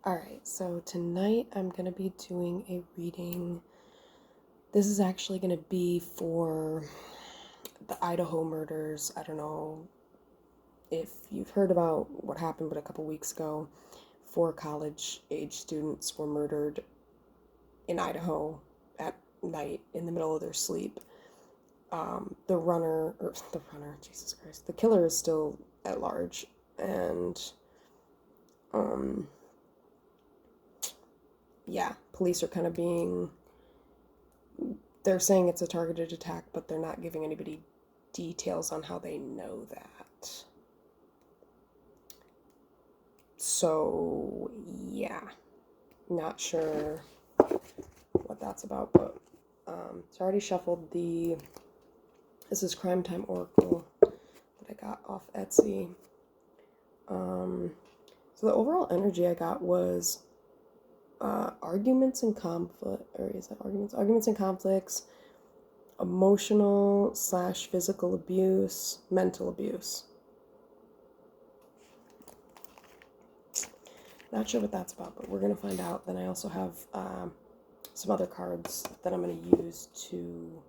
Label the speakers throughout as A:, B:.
A: Alright, so tonight I'm going to be doing a reading. This is actually going to be for the Idaho murders. I don't know if you've heard about what happened, but a couple weeks ago, 4 college-age students were murdered in Idaho at night in the middle of their sleep. Jesus Christ, the killer is still at large, and yeah, police are kind of they're saying it's a targeted attack, but they're not giving anybody details on how they know that. So, yeah, not sure what that's about, but so I already shuffled this is Crime Time Oracle that I got off Etsy. So the overall energy I got was arguments and conflict, or is that arguments? Arguments and conflicts, emotional / physical abuse, mental abuse. Not sure what that's about, but we're going to find out. Then I also have some other cards that I'm going to use to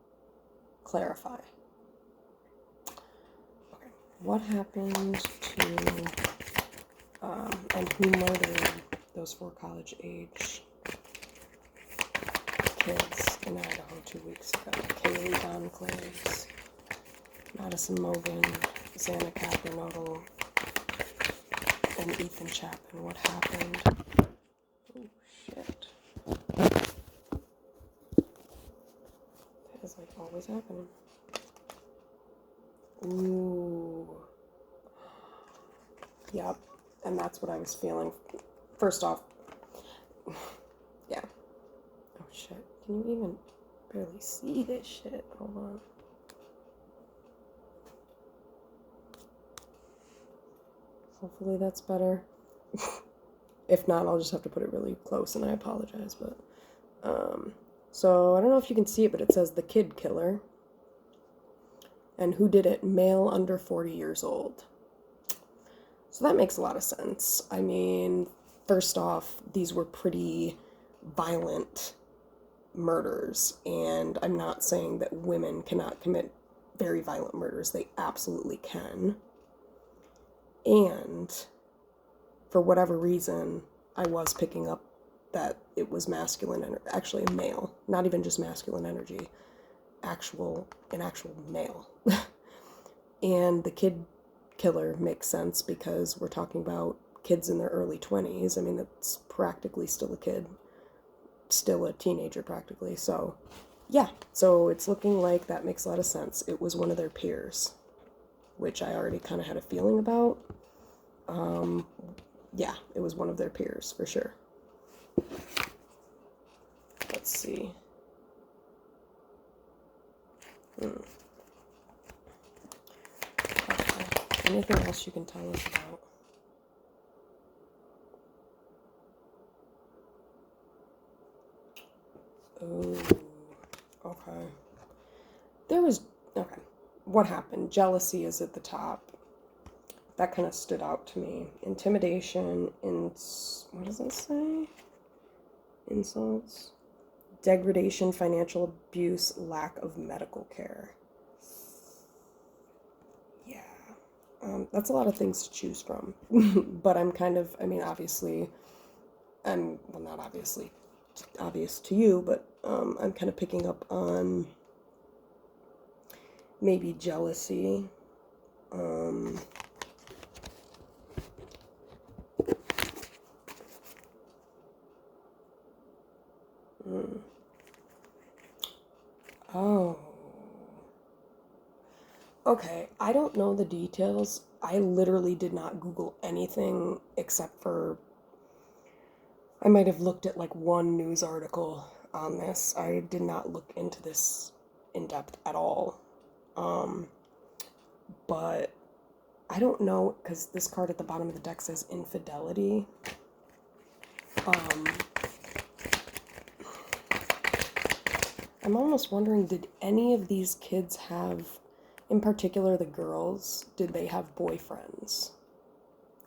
A: clarify. Okay, what happened to and who murdered those 4 college-age kids in Idaho 2 weeks ago? Kaylee Don Claves, Madison Mogan, Xana Capernodal, and Ethan Chapman. What happened? Oh, shit. That is like always happening. Ooh. Yep. And that's what I was feeling. First off, yeah. Oh, shit. Can you even barely see this shit? Hold on. Hopefully that's better. If not, I'll just have to put it really close, and I apologize, but, so I don't know if you can see it, but it says the kid killer. And who did it? Male under 40 years old. So that makes a lot of sense. I mean, first off, these were pretty violent murders, and I'm not saying that women cannot commit very violent murders. They absolutely can. And for whatever reason, I was picking up that it was masculine energy, actually a male, not even just masculine energy, an actual male. And the kid killer makes sense because we're talking about kids in their early 20s. I mean, that's practically still a kid, still a teenager practically. So yeah, so it's looking like that makes a lot of sense. It was one of their peers, which I already kind of had a feeling about. Yeah, it was one of their peers for sure. Let's see. Okay. Anything else you can tell us about? Oh, okay. Okay. What happened? Jealousy is at the top. That kind of stood out to me. Intimidation, what does it say? Insults, degradation, financial abuse, lack of medical care. Yeah. That's a lot of things to choose from. But obviously, not obviously obvious to you, but I'm kind of picking up on maybe jealousy. Oh. Okay, I don't know the details. I literally did not Google anything except for I might have looked at like one news article on this. I did not look into this in depth at all. But I don't know, because this card at the bottom of the deck says infidelity. I'm almost wondering, did any of these kids have, in particular the girls, did they have boyfriends?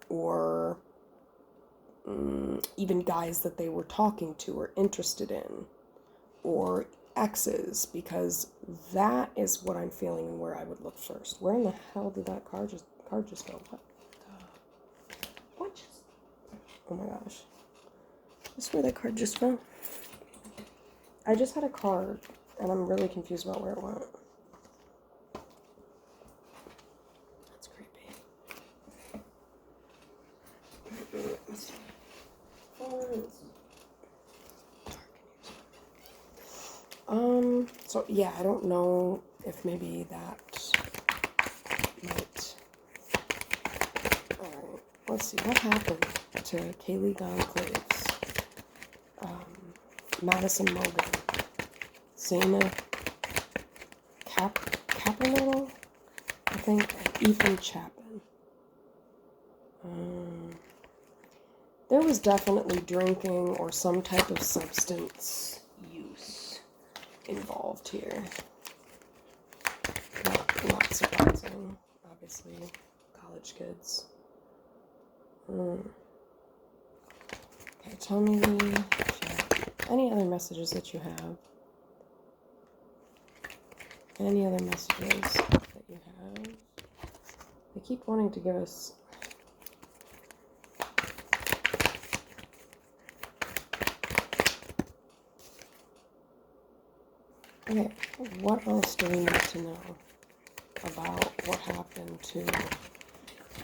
A: Or even guys that they were talking to or interested in, or exes, because that is what I'm feeling and where I would look first. Where in the hell did that card just go? What just? Oh my gosh. This is where that card just fell. I just had a card, and I'm really confused about where it went. That's creepy. So yeah, I don't know if maybe that might... Alright, let's see, what happened to Kaylee Gonclaves, Madison Logan, Zana Capernettle, I think, and Ethan Chapman. There was definitely drinking or some type of substance use involved here. Not surprising, obviously, college kids. Okay, tell me any other messages that you have. Any other messages that you have? They keep wanting to give us... Okay, what else do we need to know about what happened to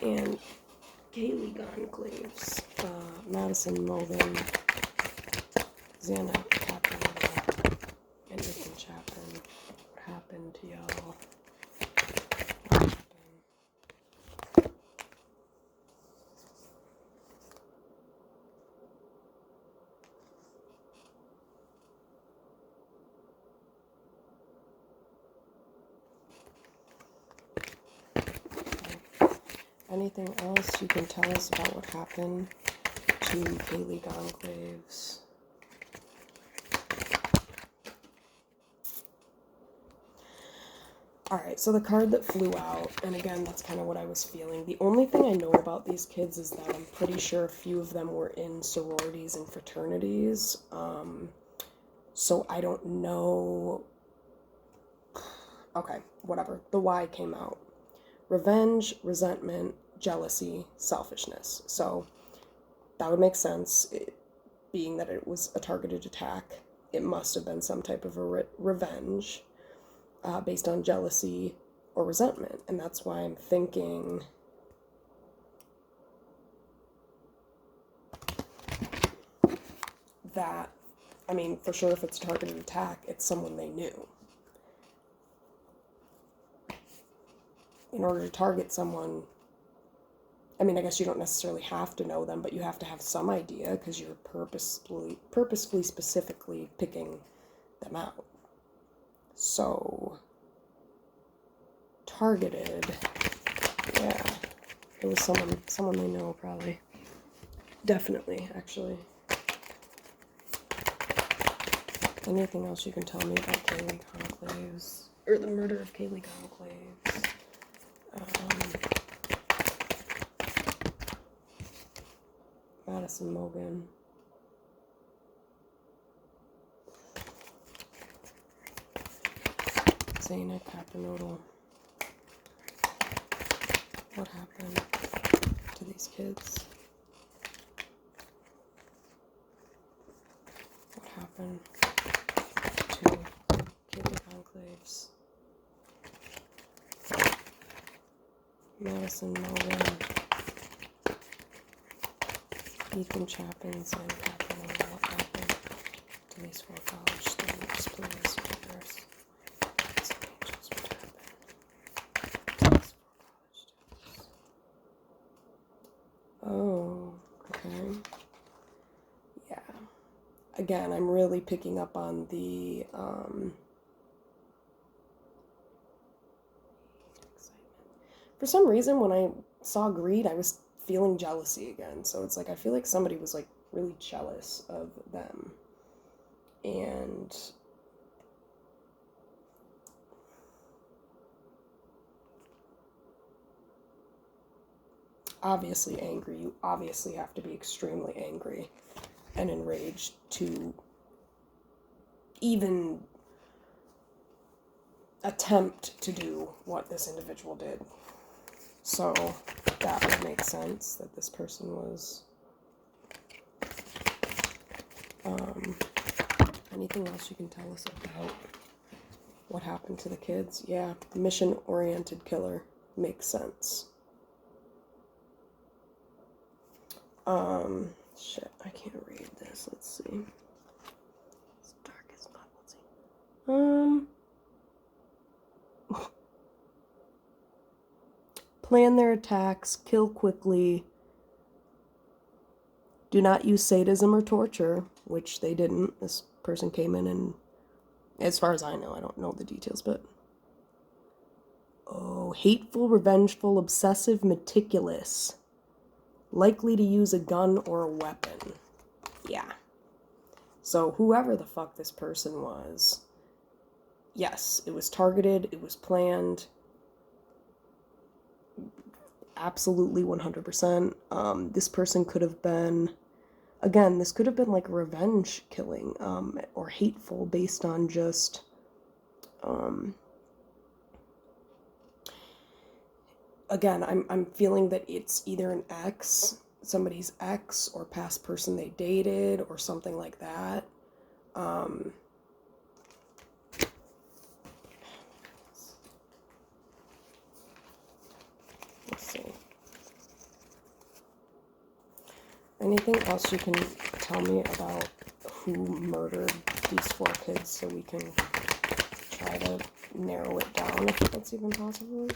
A: and Kaylee Gonclaves, Madison Logan, Zana Capron, and Ethan Chapman? What happened to y'all? What happened? Anything else you can tell us about what happened to Kaylee Gonclaves? Alright, so the card that flew out, and again, that's kind of what I was feeling. The only thing I know about these kids is that I'm pretty sure a few of them were in sororities and fraternities. So I don't know. Okay, whatever. The Y came out. Revenge, resentment, jealousy, selfishness. So that would make sense, being that it was a targeted attack. It must have been some type of a revenge based on jealousy or resentment. And that's why I'm thinking that, I mean, for sure if it's a targeted attack, it's someone they knew. In order to target someone, I mean, I guess you don't necessarily have to know them, but you have to have some idea because you're purposefully, specifically picking them out. So, targeted, yeah, it was someone they know, probably. Definitely, actually. Anything else you can tell me about Kaylee Gonclaves, or the murder of Kaylee Gonclaves? Madison Logan. Zana Capernettle. What happened to these kids? What happened to Kaylee Gonclaves? Madison Logan. Ethan Chapman, Zana Capernettle. What happened to these 4 college students? Please, nurse. Oh, okay. Yeah. Again, I'm really picking up on the, for some reason, when I saw greed, I was feeling jealousy again. So it's like, I feel like somebody was, like, really jealous of them. And obviously angry. You obviously have to be extremely angry and enraged to even attempt to do what this individual did. So that would make sense that this person was... anything else you can tell us about what happened to the kids? Yeah, mission-oriented killer. Makes sense. Shit, I can't read this. Let's see. It's dark as fuck. Let's see. Plan their attacks, kill quickly. Do not use sadism or torture, which they didn't. This person came in and, as far as I know, I don't know the details, but... Oh, hateful, revengeful, obsessive, meticulous. Likely to use a gun or a weapon. Yeah. So whoever the fuck this person was, yes, it was targeted, it was planned. Absolutely 100%. This person could have been, again, this could have been like a revenge killing, or hateful based on just, again, I'm feeling that it's either an ex, somebody's ex, or past person they dated, or something like that. Let's see. Anything else you can tell me about who murdered these 4 kids so we can try to narrow it down if that's even possible?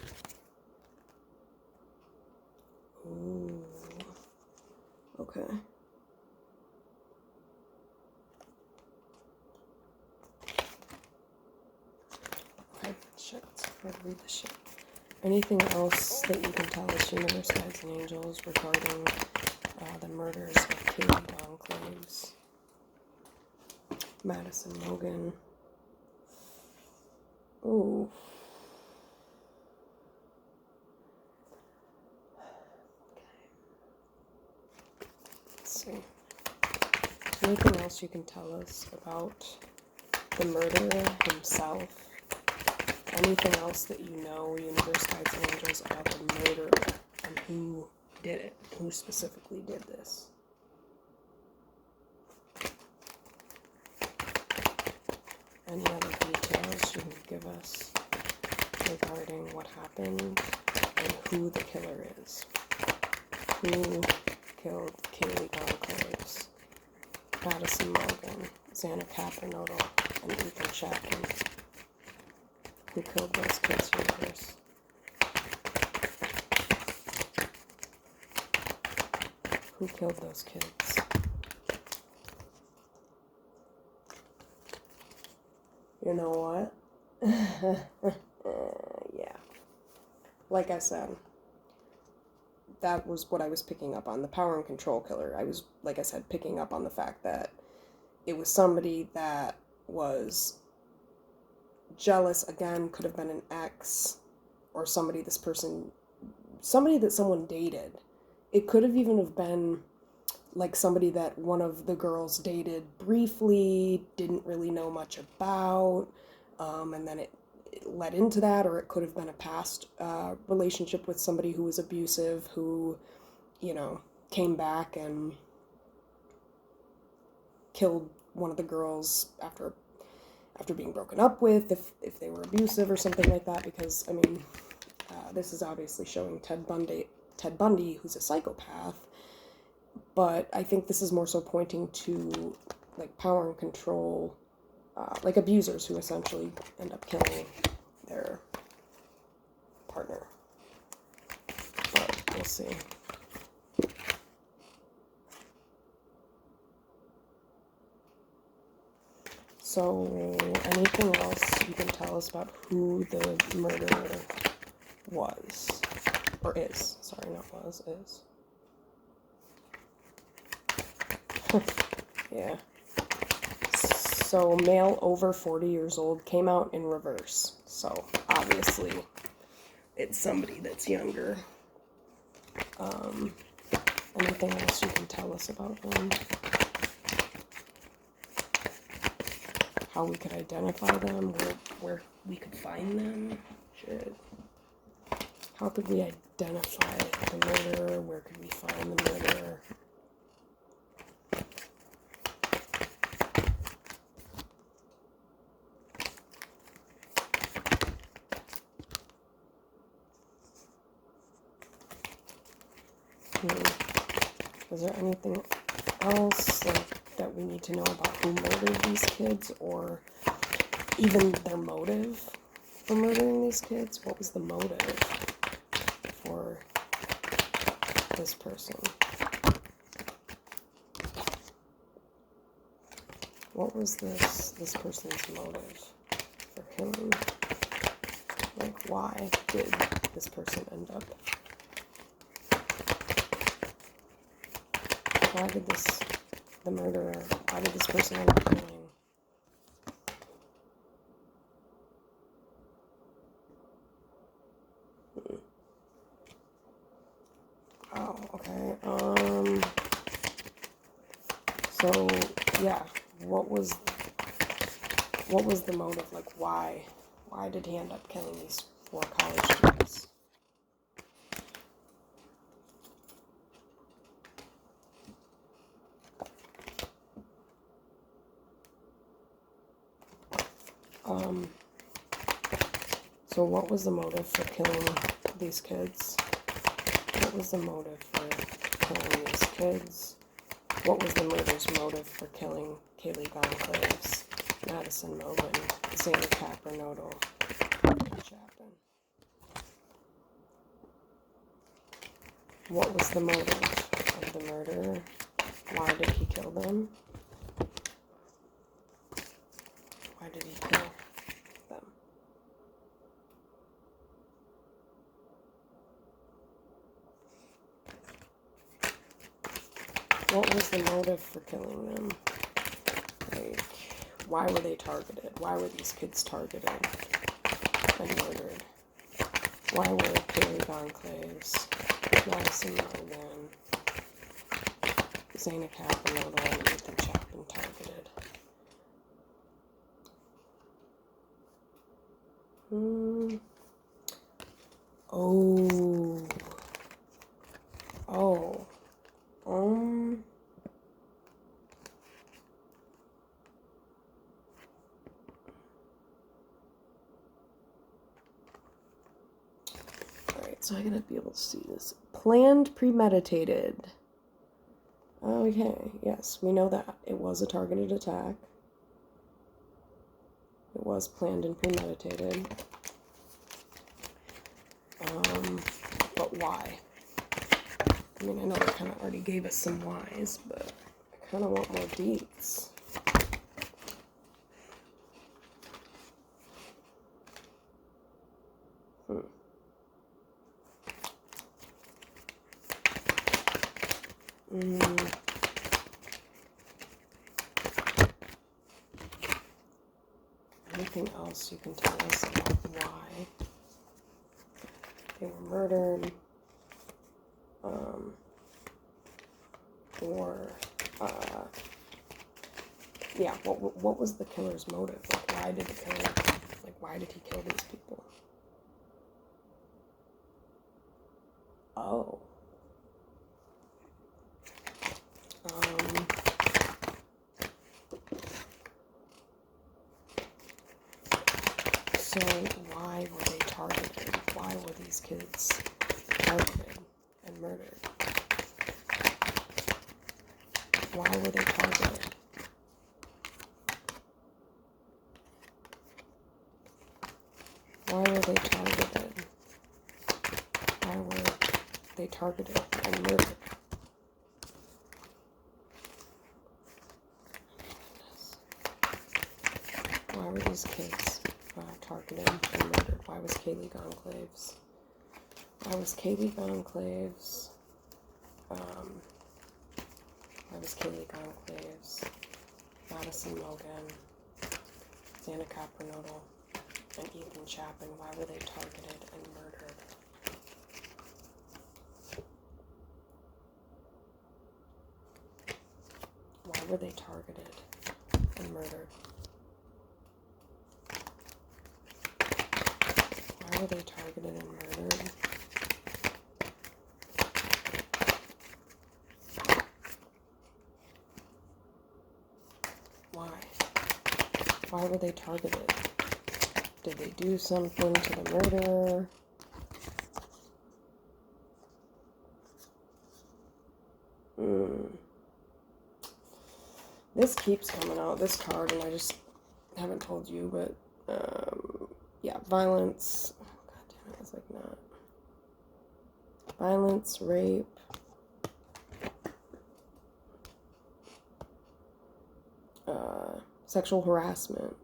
A: Ooh. Okay. Okay, shit. Let's read this shit. Anything else that you can tell us, universe, guides, and angels, regarding the murders of Kaylee Donclaves, Madison Logan? Ooh. Let's see. Anything else you can tell us about the murderer himself? Anything else that you know, universe, guides, and angels, about the murderer and who did it? Who specifically did this? Any other details you can give us regarding what happened and who the killer is? Who killed Kaylee Donclaves, Madison Logan, Xander Capernoto, and Ethan Chapman? Who killed those kids, universe? Who killed those kids? You know what? Yeah. Like I said, that was what I was picking up on, the power and control killer. I was, like I said, picking up on the fact that it was somebody that was jealous, again, could have been an ex, or somebody that someone dated. It could have even have been like somebody that one of the girls dated briefly, didn't really know much about, and then it led into that, or it could have been a past relationship with somebody who was abusive, who, you know, came back and killed one of the girls after being broken up with, if they were abusive or something like that, because, I mean, this is obviously showing Ted Bundy, who's a psychopath, but I think this is more so pointing to, like, power and control, like abusers who essentially end up killing their partner. But we'll see. So, anything else you can tell us about who the murderer was? Or is. Sorry, not was, is. Yeah. So, male over 40 years old, came out in reverse. So, obviously, it's somebody that's younger. Anything else you can tell us about them? How we could identify them, where we could find them? Shit. How could we identify the murderer? Where could we find the murderer? Is there anything else that we need to know about who murdered these kids, or even their motive for murdering these kids? What was the motive for this person? What was this person's motive for killing? Like, why did this person end up? Why did this person end up killing? Oh, okay. So, yeah, what was the motive? Like, why did he end up killing these 4 college students? So what was the motive for killing these kids? What was the motive for killing these kids? What was the murder's motive for killing Kaylee Gonclaves, Madison Mogan, Xander Capernodal, and Chapin? What was the motive of the murder? Why did he kill them? Why did he kill them? What was the motive for killing them? Like, why were they targeted? Why were these kids targeted and murdered? Why were Kaylee Gonclaves, Madison Mogan, Xana Capernodal, and Ethan Chapman targeted? Alright, so I gotta be able to see this. Planned, premeditated. Okay, yes, we know that. It was a targeted attack. It was planned and premeditated. But why? I mean, I know they kind of already gave us some whys, but I kind of want more deets. Anything else you can tell us about why they were murdered? Yeah, what was the killer's motive? Like, why did he kill these people? Oh. So why were they targeted? Why were these kids targeted and murdered? Why were they targeted? Why were they targeted? Why were they targeted and murdered? Why were these kids targeted and murdered? Why was Kaylee Gonclaves? Why was Kaylee Gonclaves? Why was Kaylee Gonclaves, Madison Mogan, Xana Capernodal, and Ethan Chapman, why were they targeted and murdered? Why were they targeted and murdered? Why were they targeted and murdered? Why? Why were they targeted? Did they do something to the murderer? This keeps coming out, this card, and I just haven't told you, but, yeah, violence. Oh, God damn it, it's like not. Violence, rape. Sexual harassment.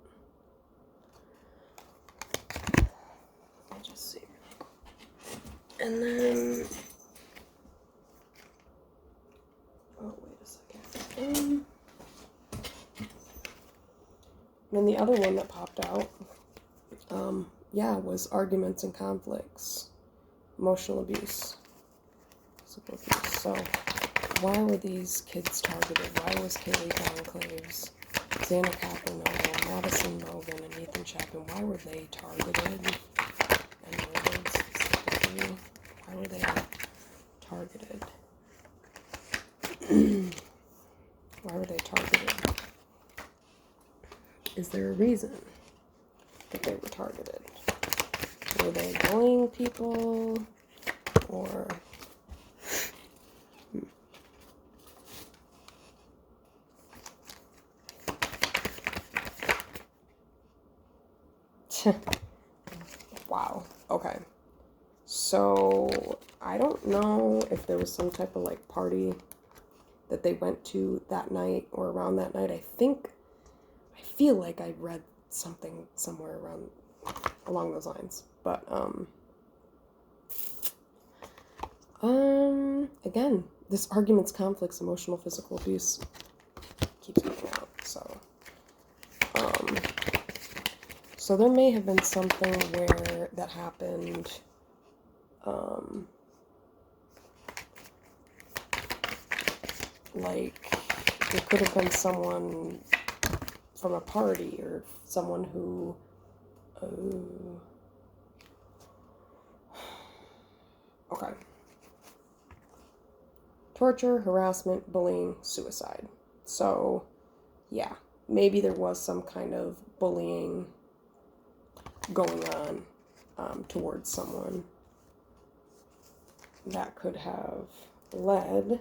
A: I'll just see. And then, oh, wait a second. And then the other one that popped out, yeah, was arguments and conflicts, emotional abuse, physical abuse. So, why were these kids targeted? Why was Kaylee Donclaves, Xander Capernovo, Madison Logan, and Ethan Chapman, why were they targeted and murdered specifically? Why were they targeted? Why were they targeted? Is there a reason that they were targeted? Were they bullying people? Or... Wow. Okay. So, I don't know if there was some type of, like, party that they went to that night or around that night. I feel like I read something somewhere along those lines. But, again, this arguments, conflicts, emotional, physical abuse keeps coming out, so, so there may have been something where that happened, like, it could have been someone from a party, or someone who, okay. Torture, harassment, bullying, suicide. So, yeah, maybe there was some kind of bullying going on towards someone that could have led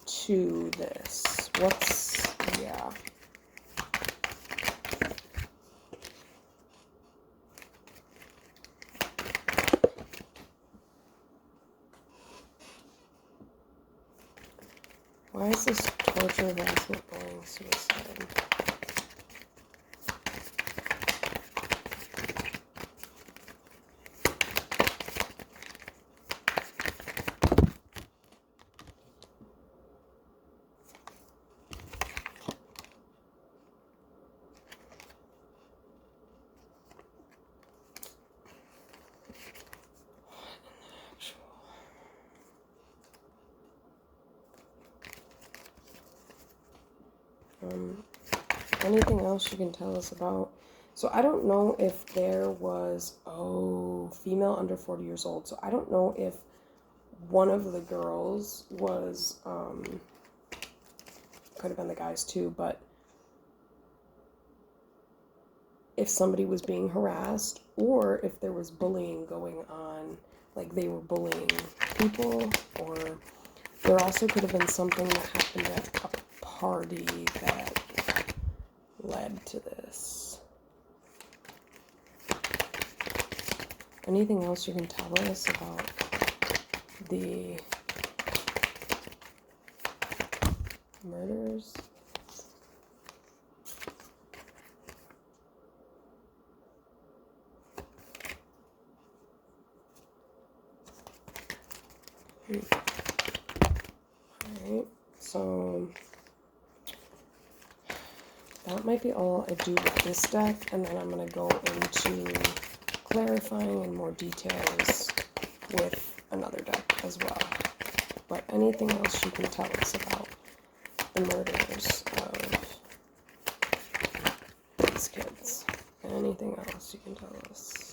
A: to this. Yeah. Why is this torture, harassment, bullying, suicide? Anything else you can tell us about? So I don't know if there was, female under 40 years old. So I don't know if one of the girls was, could have been the guys too, but if somebody was being harassed or if there was bullying going on, like they were bullying people, or there also could have been something that happened at a party that led to this. Anything else you can tell us about the murders? Alright, so that might be all I do with this deck, and then I'm going to go into clarifying in more details with another deck as well. but anything else you can tell us about the murders of these kids? Anything else you can tell us?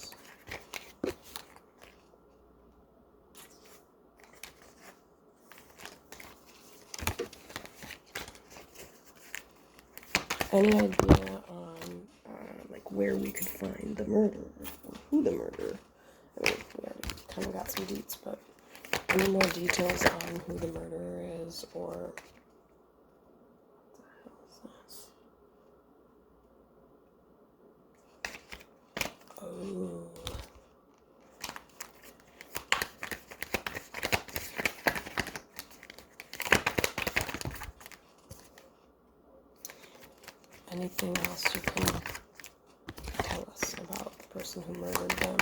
A: Any idea on like where we could find the murderer or who the murderer? I mean, we already kind of got some deets, but any more details on who the murderer is, or what the hell is this? Oh. Anything else you can tell us about the person who murdered them?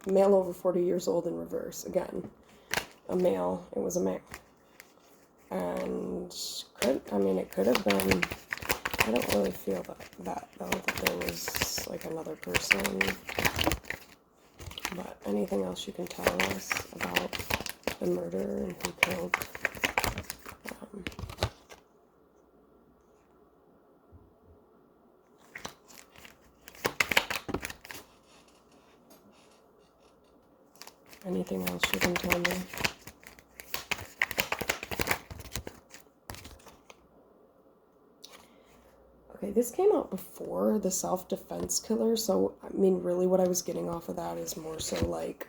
A: Male over 40 years old in reverse. Again, a male. It was a male. And it could have been, I don't really feel that though, that there was like another person. But anything else you can tell us about the murder and who killed? Anything else you can tell me? Okay, this came out before the self-defense killer, so, I mean, really what I was getting off of that is more so, like,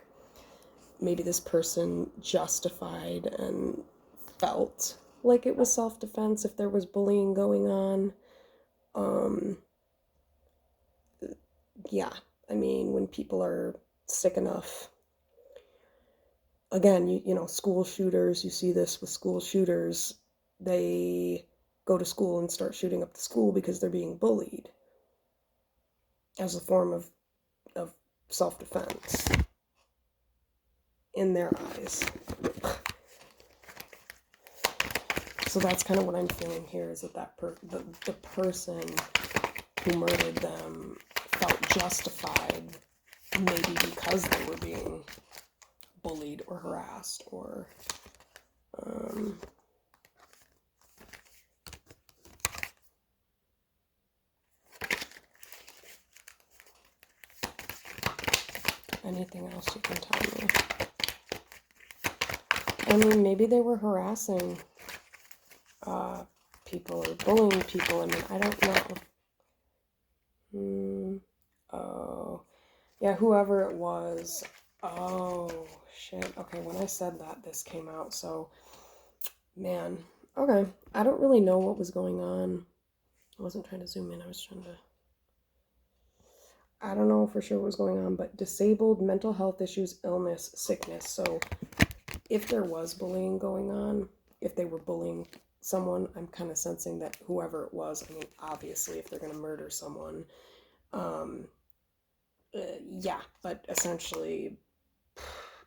A: maybe this person justified and felt like it was self-defense if there was bullying going on. Yeah, I mean, when people are sick enough, again, you know, school shooters, you see this with school shooters, they go to school and start shooting up the school because they're being bullied as a form of self-defense in their eyes. So that's kind of what I'm feeling here, is that the person who murdered them felt justified, maybe because they were being bullied or harassed, or anything else you can tell me? I mean, maybe they were harassing people or bullying people. I mean, I don't know. Oh, yeah, whoever it was. Oh, shit. Okay, when I said that, this came out, so, man. Okay, I don't really know what was going on. I wasn't trying to zoom in, I was trying to... I don't know for sure what was going on, but disabled, mental health issues, illness, sickness. So if there was bullying going on, if they were bullying someone, I'm kind of sensing that whoever it was, I mean, obviously, if they're going to murder someone, yeah, but essentially,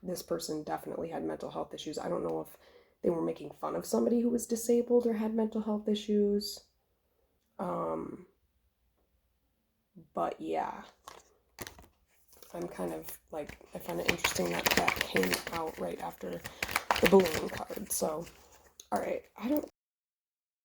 A: this person definitely had mental health issues. I don't know if they were making fun of somebody who was disabled or had mental health issues. But yeah, I'm kind of like, I find it interesting that that came out right after the bullying card. So, all right, I don't